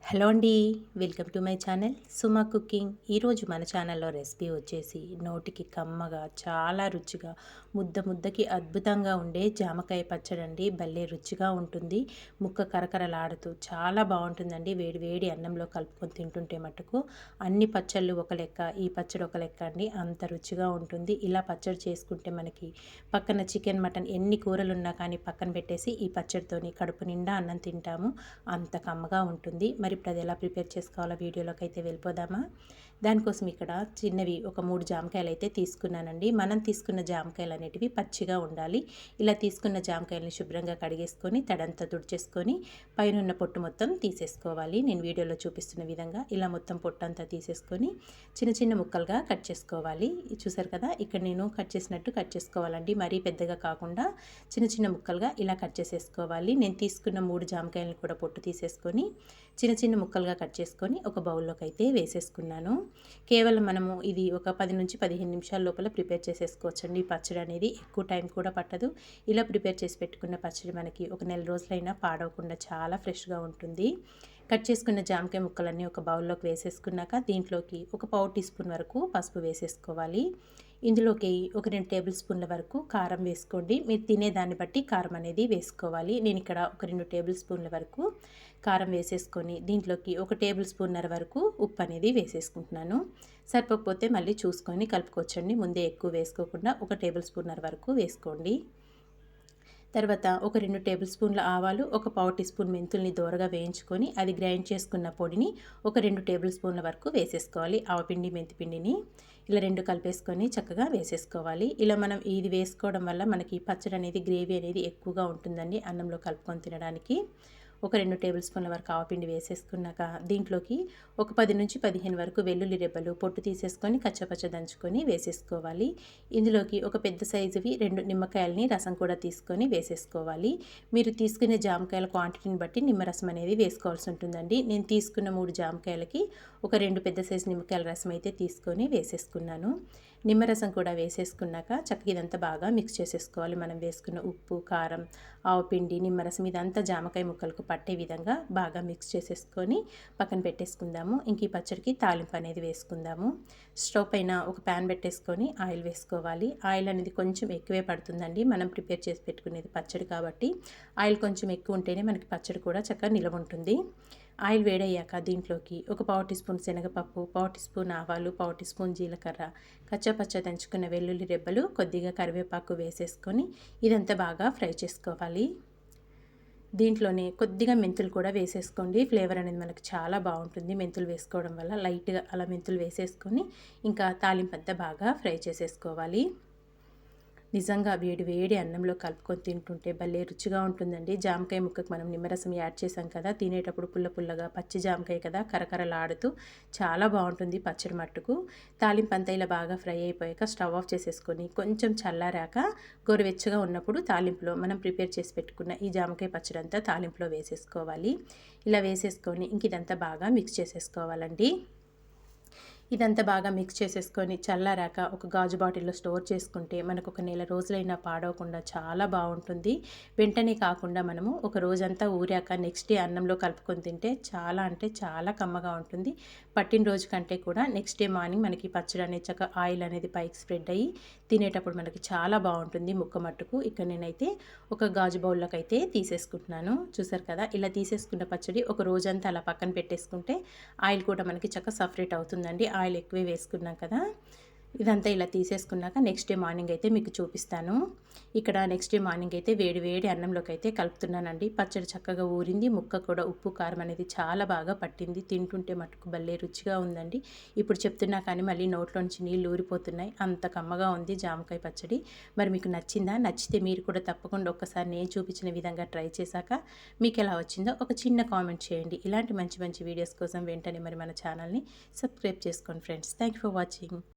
Hello అండి, welcome to my channel Suma cooking. ఈరోజు మన ఛానల్లో రెసిపీ వచ్చేసి నోటికి కమ్మగా చాలా రుచిగా ముద్దకి అద్భుతంగా ఉండే జామకాయ పచ్చడి అండి. భలే రుచిగా ఉంటుంది, ముక్క కరకరలాడుతూ చాలా బాగుంటుందండి. వేడి వేడి అన్నంలో కలుపుకొని తింటుంటే మటుకు అన్ని పచ్చళ్ళు ఒక లెక్క, ఈ పచ్చడి ఒక లెక్క అండి. అంత రుచిగా ఉంటుంది. ఇలా పచ్చడి చేసుకుంటే మనకి పక్కన చికెన్ మటన్ ఎన్ని కూరలు ఉన్నా కానీ పక్కన పెట్టేసి ఈ పచ్చడితోని కడుపు నిండా అన్నం తింటాము. అంత కమ్మగా ఉంటుంది. మరి ఇప్పుడు అది ఎలా ప్రిపేర్ చేసుకోవాలో వీడియోలోకి అయితే వెళ్ళిపోదామా. దానికోసం ఇక్కడ చిన్నవి ఒక 3 జామకాయలు అయితే తీసుకున్నానండి. మనం తీసుకున్న జామకాయలు అనేటివి పచ్చిగా ఉండాలి. ఇలా తీసుకున్న జామకాయలని శుభ్రంగా కడిగేసుకొని తడంతా తుడిచేసుకొని పైన ఉన్న పొట్టు మొత్తం తీసేసుకోవాలి. నేను వీడియోలో చూపిస్తున్న విధంగా ఇలా మొత్తం పొట్టు అంతా తీసేసుకొని చిన్న చిన్న ముక్కలుగా కట్ చేసుకోవాలి. చూసారు కదా, ఇక్కడ నేను కట్ చేసినట్టు కట్ చేసుకోవాలండి. మరీ పెద్దగా కాకుండా చిన్న చిన్న ముక్కలుగా ఇలా కట్ చేసేసుకోవాలి. నేను తీసుకున్న 3 జామకాయలను కూడా పొట్టు తీసేసుకొని చిన్న చిన్న ముక్కలుగా కట్ చేసుకొని ఒక బౌల్లోకి అయితే వేసేసుకున్నాను. కేవలం మనము ఇది ఒక 10 నుంచి 15 నిమిషాల లోపల ప్రిపేర్ చేసేసుకోవచ్చండి. ఈ పచ్చడి అనేది ఎక్కువ టైం కూడా పట్టదు. ఇలా ప్రిపేర్ చేసి పెట్టుకున్న పచ్చడి మనకి ఒక నెల రోజులైనా పాడవకుండా చాలా ఫ్రెష్గా ఉంటుంది. కట్ చేసుకున్న జామకాయ ముక్కలన్నీ ఒక బౌల్లోకి వేసేసుకున్నాక దీంట్లోకి ఒక పావు టీ స్పూన్ వరకు పసుపు వేసేసుకోవాలి. ఇందులోకి ఒక 2 టేబుల్ స్పూన్ల వరకు కారం వేసుకోండి. మీరు తినేదాన్ని బట్టి కారం అనేది వేసుకోవాలి. నేను ఇక్కడ ఒక 2 టేబుల్ స్పూన్ల వరకు కారం వేసేసుకొని దీంట్లోకి ఒక టేబుల్ స్పూన్నర వరకు ఉప్పు అనేది వేసేసుకుంటున్నాను. సరిపోకపోతే మళ్ళీ చూసుకొని కలుపుకోవచ్చండి. ముందే ఎక్కువ వేసుకోకుండా ఒక టేబుల్ స్పూన్నర వరకు వేసుకోండి. తర్వాత ఒక 2 టేబుల్ స్పూన్ల ఆవాలు, ఒక పావు టీ స్పూన్ మెంతుల్ని దోరగా వేయించుకొని అది గ్రైండ్ చేసుకున్న పొడిని ఒక 2 టేబుల్ స్పూన్ల వరకు వేసేసుకోవాలి. ఆవపిండి మెంతిపిండిని ఇలా 2 కలిపేసుకొని చక్కగా వేసేసుకోవాలి. ఇలా మనం ఇది వేసుకోవడం వల్ల మనకి పచ్చడి అనేది గ్రేవీ అనేది ఎక్కువగా ఉంటుందండి అన్నంలో కలుపుకొని తినడానికి. ఒక 2 టేబుల్ స్పూన్ల వరకు ఆవపిండి వేసేసుకున్నాక దీంట్లోకి ఒక 10 నుంచి 15 వరకు వెల్లుల్లి రెబ్బలు పొట్టు తీసేసుకొని కచ్చపచ్చ దంచుకొని వేసేసుకోవాలి. ఇందులోకి ఒక పెద్ద సైజువి 2 నిమ్మకాయలని రసం కూడా తీసుకొని వేసేసుకోవాలి. మీరు తీసుకునే జామకాయల క్వాంటిటీని బట్టి నిమ్మరసం అనేది వేసుకోవాల్సి ఉంటుందండి. నేను తీసుకున్న 3 జామకాయలకి ఒక 2 పెద్ద సైజు నిమ్మకాయల రసం అయితే తీసుకొని వేసేసుకున్నాను. నిమ్మరసం కూడా వేసేసుకున్నాక చక్కగా ఇదంతా బాగా మిక్స్ చేసేసుకోవాలి. మనం వేసుకున్న ఉప్పు, కారం, ఆవపిండి, నిమ్మరసం ఇదంతా జామకాయ ముక్కలకు పట్టే విధంగా బాగా మిక్స్ చేసేసుకొని పక్కన పెట్టేసుకుందాము. ఇంక ఈ పచ్చడికి తాలింపు అనేది వేసుకుందాము. స్టవ్ పైన ఒక ప్యాన్ పెట్టేసుకొని ఆయిల్ వేసుకోవాలి. ఆయిల్ అనేది కొంచెం ఎక్కువే పడుతుందండి. మనం ప్రిపేర్ చేసి పెట్టుకునేది పచ్చడి కాబట్టి ఆయిల్ కొంచెం ఎక్కువ ఉంటేనే మనకి పచ్చడి కూడా చక్కగా నిలవ ఉంటుంది. ఆయిల్ వేడయ్యాక దీంట్లోకి ఒక పావు టీ స్పూన్ శనగపప్పు, పావు టీ స్పూన్ ఆవాలు, పావు టీ స్పూన్ జీలకర్ర, కచ్చపచ్చ దంచుకున్న వెల్లుల్లి రెబ్బలు, కొద్దిగా కరివేపాకు వేసేసుకొని ఇదంతా బాగా ఫ్రై చేసుకోవాలి. దీంట్లోనే కొద్దిగా మెంతులు కూడా వేసేసుకోండి. ఫ్లేవర్ అనేది మనకు చాలా బాగుంటుంది మెంతులు వేసుకోవడం వల్ల. లైట్గా అలా మెంతులు వేసేసుకొని ఇంకా తాలింపు అంతా బాగా ఫ్రై చేసేసుకోవాలి. నిజంగా వేడి వేడి అన్నంలో కలుపుకొని తింటుంటే భలే రుచిగా ఉంటుందండి. జామకాయ ముక్కకు మనం నిమ్మరసం యాడ్ చేసాం కదా, తినేటప్పుడు పుల్ల పుల్లగా పచ్చి జామకాయ కదా కరకరలాడుతూ చాలా బాగుంటుంది పచ్చడి మట్టుకు. తాలింపు అంతా ఇలా బాగా ఫ్రై అయిపోయాక స్టవ్ ఆఫ్ చేసేసుకొని కొంచెం చల్లారాక గోరువెచ్చగా ఉన్నప్పుడు తాలింపులో మనం ప్రిపేర్ చేసి పెట్టుకున్న ఈ జామకాయ పచ్చడి అంతా తాలింపులో వేసేసుకోవాలి. ఇలా వేసేసుకొని ఇంక ఇదంతా బాగా మిక్స్ చేసేసుకోవాలండి. ఇదంతా బాగా మిక్స్ చేసేసుకొని చల్లారాక ఒక గాజు బాటిల్లో స్టోర్ చేసుకుంటే మనకు ఒక నెల రోజులైనా పాడవకుండా చాలా బాగుంటుంది. వెంటనే కాకుండా మనము ఒక రోజంతా ఊరాక నెక్స్ట్ డే అన్నంలో కలుపుకొని తింటే చాలా అంటే చాలా కమ్మగా ఉంటుంది. పట్టిన రోజు కంటే కూడా నెక్స్ట్ డే మార్నింగ్ మనకి పచ్చడి అనేది చక్కగా ఆయిల్ అనేది పైకి స్ప్రెడ్ అయ్యి తినేటప్పుడు మనకి చాలా బాగుంటుంది ముక్క మట్టుకు. ఇక్కడ నేనైతే ఒక గాజు బౌల్లోకి అయితే తీసేసుకుంటున్నాను. చూసారు కదా, ఇలా తీసేసుకున్న పచ్చడి ఒక రోజంతా అలా పక్కన పెట్టేసుకుంటే ఆయిల్ కూడా మనకి చక్కగా సపరేట్ అవుతుందండి. ఆయిల్ ఎక్కువే వేసుకున్నాం కదా. ఇదంతా ఇలా తీసేసుకున్నాక నెక్స్ట్ డే మార్నింగ్ అయితే మీకు చూపిస్తాను. ఇక్కడ నెక్స్ట్ డే మార్నింగ్ అయితే వేడి వేడి అన్నంలోకి అయితే కలుపుతున్నానండి. పచ్చడి చక్కగా ఊరింది, ముక్క కూడా ఉప్పు కారం అనేది చాలా బాగా పట్టింది. తింటుంటే మటుకు భలే రుచిగా ఉందండి. ఇప్పుడు చెప్తున్నా కానీ మళ్ళీ నోట్లోంచి నీళ్ళు ఊరిపోతున్నాయి, అంత కమ్మగా ఉంది జామకాయ పచ్చడి. మరి మీకు నచ్చిందా? నచ్చితే మీరు కూడా తప్పకుండా ఒక్కసారి నేను చూపించిన విధంగా ట్రై చేశాక మీకు ఎలా వచ్చిందో ఒక చిన్న కామెంట్ చేయండి. ఇలాంటి మంచి మంచి వీడియోస్ కోసం వెంటనే మరి మన ఛానల్ని సబ్స్క్రైబ్ చేసుకోండి friends. Thank you for watching.